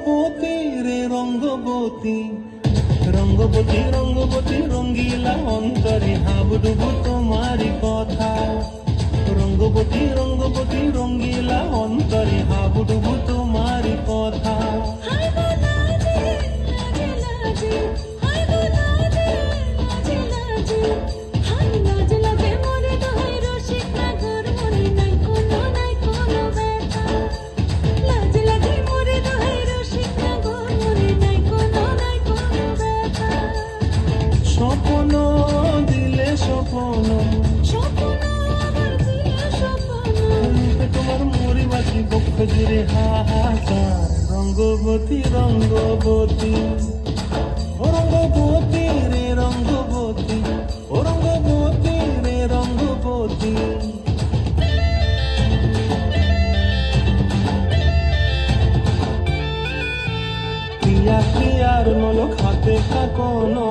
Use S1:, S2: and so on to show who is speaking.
S1: রঙ্গবতী রে রঙ্গবতী, রঙ্গবতী রঙ্গবতী রঙ্গিলা অন্তরে হাবুডুবু তোমারি কথা। রঙ্গবতী রঙ্গবতী রঙ্গিলা অন্তরে হাবুডুবু তোমারি কথা। স্বপ্ন দিলে স্বপ্ন, তোমার মরিবাসী বক্ষ জুড়ে হাহাকার। রঙ্গবতী রঙ্গবতী ও রঙ্গবতী রে রঙ্গবতী, ও রঙ্গবতী রে রঙ্গবতী। প্রিয়া প্রিয়ার নলক হাতে কাকনো